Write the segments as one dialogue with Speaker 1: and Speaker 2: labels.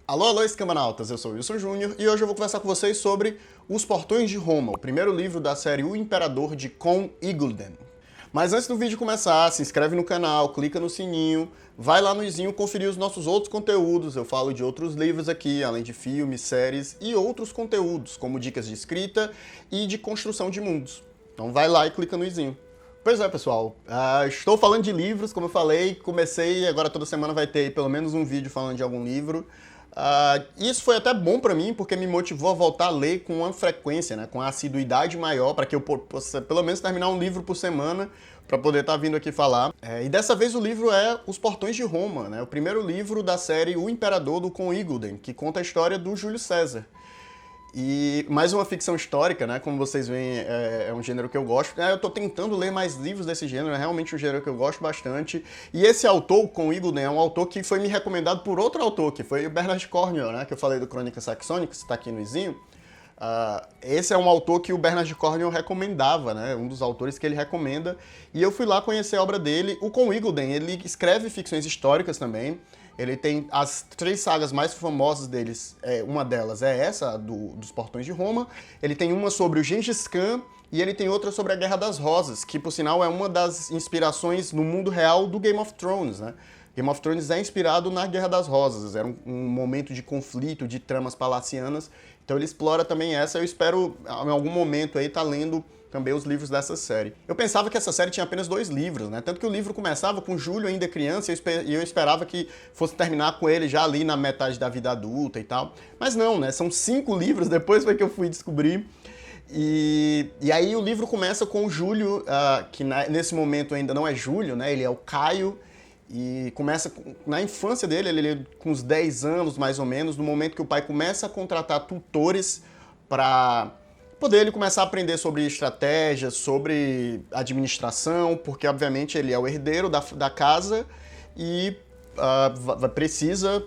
Speaker 1: Alô, alô, escamanautas, eu sou o Wilson Júnior e hoje eu vou conversar com vocês sobre Os Portões de Roma, o primeiro livro da série O Imperador de Con Iggulden. Mas antes do vídeo começar, se inscreve no canal, clica no sininho, vai lá no izinho conferir os nossos outros conteúdos. Eu falo de outros livros aqui, além de filmes, séries e outros conteúdos, como dicas de escrita e de construção de mundos. Então vai lá e clica no izinho. Pois é, pessoal, estou falando de livros, como eu falei, comecei, agora toda semana vai ter pelo menos um vídeo falando de algum livro. Isso foi até bom pra mim, porque me motivou a voltar a ler com uma frequência, né, com uma assiduidade maior, para que eu possa pelo menos terminar um livro por semana, para poder estar vindo aqui falar. E dessa vez o livro é Os Portões de Roma, né, o primeiro livro da série O Imperador do Con Iggulden, que conta a história do Júlio César. E mais uma ficção histórica, né? Como vocês veem, é um gênero que eu gosto. Eu tô tentando ler mais livros desse gênero, é realmente um gênero que eu gosto bastante. E esse autor, Con Iggulden, é um autor que foi me recomendado por outro autor, que foi o Bernard Cornwell, né? Que eu falei do Crônicas Saxônicas, que tá aqui no izinho. Esse é um autor que o Bernard Cornwell recomendava, né? Um dos autores que ele recomenda. E eu fui lá conhecer a obra dele. O Con Iggulden, ele escreve ficções históricas também. Ele tem as 3 sagas mais famosas deles, uma delas é essa, dos Portões de Roma. Ele tem uma sobre o Gengis Khan e ele tem outra sobre a Guerra das Rosas, que por sinal é uma das inspirações no mundo real do Game of Thrones, né? Game of Thrones é inspirado na Guerra das Rosas, era um momento de conflito, de tramas palacianas, então ele explora também essa. Eu espero, em algum momento, aí, tá lendo também os livros dessa série. Eu pensava que essa série tinha apenas 2 livros, né? Tanto que o livro começava com Júlio ainda criança e eu esperava que fosse terminar com ele já ali na metade da vida adulta e tal. Mas não, né? São 5 livros, depois foi que eu fui descobrir. E aí o livro começa com o Júlio, que nesse momento ainda não é Júlio, né? Ele é o Caio. E começa na infância dele, ele com uns 10 anos mais ou menos, no momento que o pai começa a contratar tutores para poder ele começar a aprender sobre estratégias, sobre administração, porque obviamente ele é o herdeiro da casa e precisa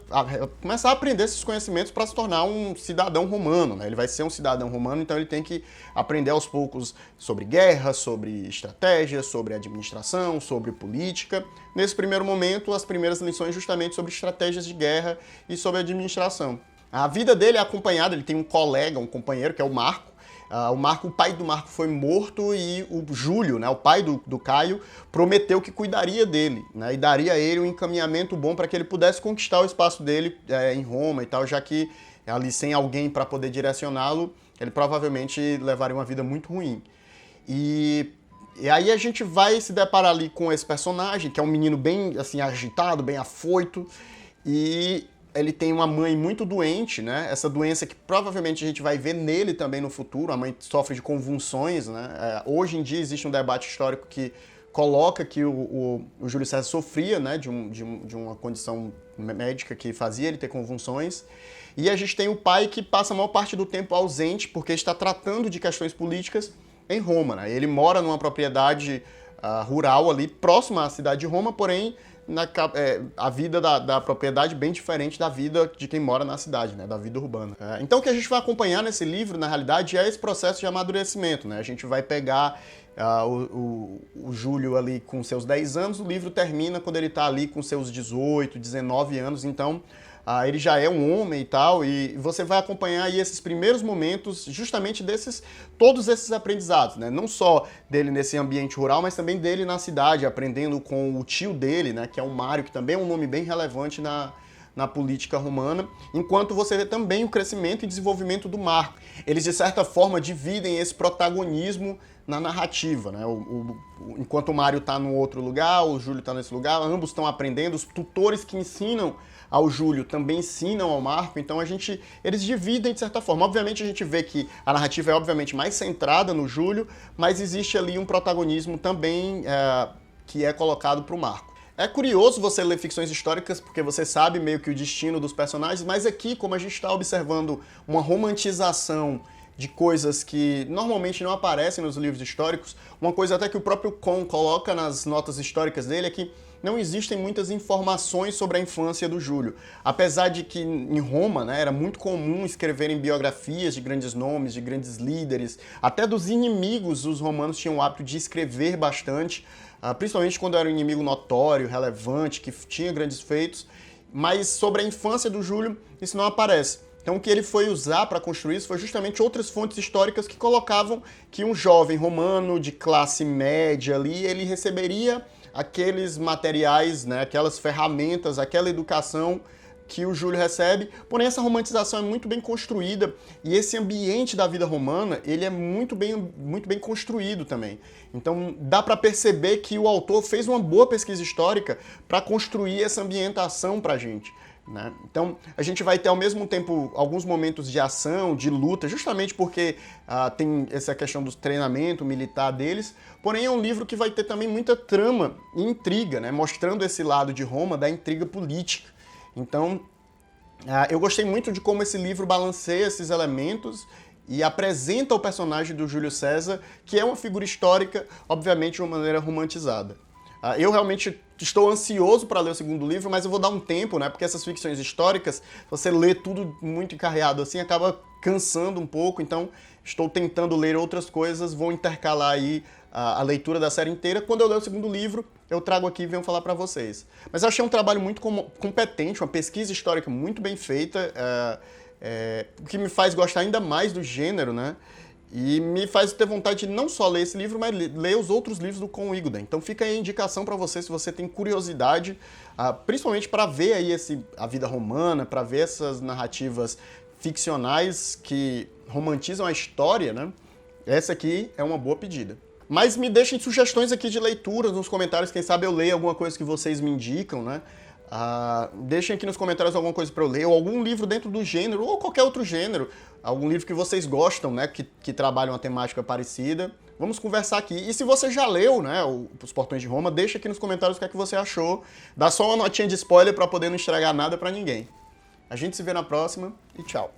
Speaker 1: começar a aprender esses conhecimentos para se tornar um cidadão romano, né? Ele vai ser um cidadão romano, então ele tem que aprender aos poucos sobre guerra, sobre estratégia, sobre administração, sobre política. Nesse primeiro momento, as primeiras lições justamente sobre estratégias de guerra e sobre administração. A vida dele é acompanhada, ele tem um colega, um companheiro, que é o Marco. O pai do Marco foi morto e o Júlio, né, o pai do Caio, prometeu que cuidaria dele, né, e daria a ele um encaminhamento bom para que ele pudesse conquistar o espaço dele em Roma e tal, já que ali sem alguém para poder direcioná-lo, ele provavelmente levaria uma vida muito ruim. E aí a gente vai se deparar ali com esse personagem, que é um menino bem assim agitado, bem afoito, e ele tem uma mãe muito doente, né? Essa doença que provavelmente a gente vai ver nele também no futuro. A mãe sofre de convulsões, né? Hoje em dia existe um debate histórico que coloca que o Júlio César sofria, né, de uma condição médica que fazia ele ter convulsões. E a gente tem o pai que passa a maior parte do tempo ausente porque está tratando de questões políticas em Roma, né? Ele mora numa propriedade rural ali, próxima à cidade de Roma, porém a vida da propriedade bem diferente da vida de quem mora na cidade, né, da vida urbana. Então o que a gente vai acompanhar nesse livro, na realidade, é esse processo de amadurecimento, né? A gente vai pegar o Júlio ali com seus 10 anos, o livro termina quando ele está ali com seus 18, 19 anos, então ele já é um homem e tal, e você vai acompanhar aí esses primeiros momentos justamente todos esses aprendizados, né? Não só dele nesse ambiente rural, mas também dele na cidade, aprendendo com o tio dele, né? Que é o Mário, que também é um nome bem relevante na política romana, enquanto você vê também o crescimento e desenvolvimento do Marco. Eles, de certa forma, dividem esse protagonismo na narrativa, né? Enquanto o Mário está num outro lugar, o Júlio está nesse lugar, ambos estão aprendendo, os tutores que ensinam ao Júlio também ensinam ao Marco, então eles dividem de certa forma. Obviamente a gente vê que a narrativa é obviamente mais centrada no Júlio, mas existe ali um protagonismo também que é colocado para o Marco. É curioso você ler ficções históricas porque você sabe meio que o destino dos personagens, mas aqui, como a gente está observando uma romantização de coisas que normalmente não aparecem nos livros históricos, uma coisa até que o próprio Con coloca nas notas históricas dele é que não existem muitas informações sobre a infância do Júlio. Apesar de que em Roma, né, era muito comum escreverem biografias de grandes nomes, de grandes líderes, até dos inimigos os romanos tinham o hábito de escrever bastante, principalmente quando era um inimigo notório, relevante, que tinha grandes feitos. mas sobre a infância do Júlio isso não aparece. Então o que ele foi usar para construir isso foi justamente outras fontes históricas que colocavam que um jovem romano de classe média ali, ele receberia aqueles materiais, né, aquelas ferramentas, aquela educação que o Júlio recebe, porém essa romantização é muito bem construída e esse ambiente da vida romana, ele é muito bem construído também. Então dá para perceber que o autor fez uma boa pesquisa histórica para construir essa ambientação para a gente. Né? Então a gente vai ter ao mesmo tempo alguns momentos de ação, de luta, justamente porque tem essa questão do treinamento militar deles, porém é um livro que vai ter também muita trama e intriga, né? Mostrando esse lado de Roma da intriga política. Então, eu gostei muito de como esse livro balanceia esses elementos e apresenta o personagem do Júlio César, que é uma figura histórica, obviamente de uma maneira romantizada. Eu realmente estou ansioso para ler o segundo livro, mas eu vou dar um tempo, né? Porque essas ficções históricas, você lê tudo muito encarreado assim, acaba cansando um pouco, então estou tentando ler outras coisas, vou intercalar aí a leitura da série inteira. Quando eu ler o segundo livro, eu trago aqui e venho falar para vocês. Mas eu achei um trabalho muito competente, uma pesquisa histórica muito bem feita, o que me faz gostar ainda mais do gênero, né? E me faz ter vontade de não só ler esse livro, mas ler os outros livros do Con Iggulden. Então fica aí a indicação para você, se você tem curiosidade, principalmente para ver aí a vida romana, para ver essas narrativas ficcionais que romantizam a história, né? Essa aqui é uma boa pedida. Mas me deixem sugestões aqui de leituras nos comentários, quem sabe eu leio alguma coisa que vocês me indicam, né? Deixem aqui nos comentários alguma coisa para eu ler, ou algum livro dentro do gênero, ou qualquer outro gênero, algum livro que vocês gostam, né, que trabalha uma temática parecida. Vamos conversar aqui. E se você já leu, né, Os Portões de Roma, deixa aqui nos comentários o que é que você achou. Dá só uma notinha de spoiler para poder não estragar nada para ninguém. A gente se vê na próxima e tchau.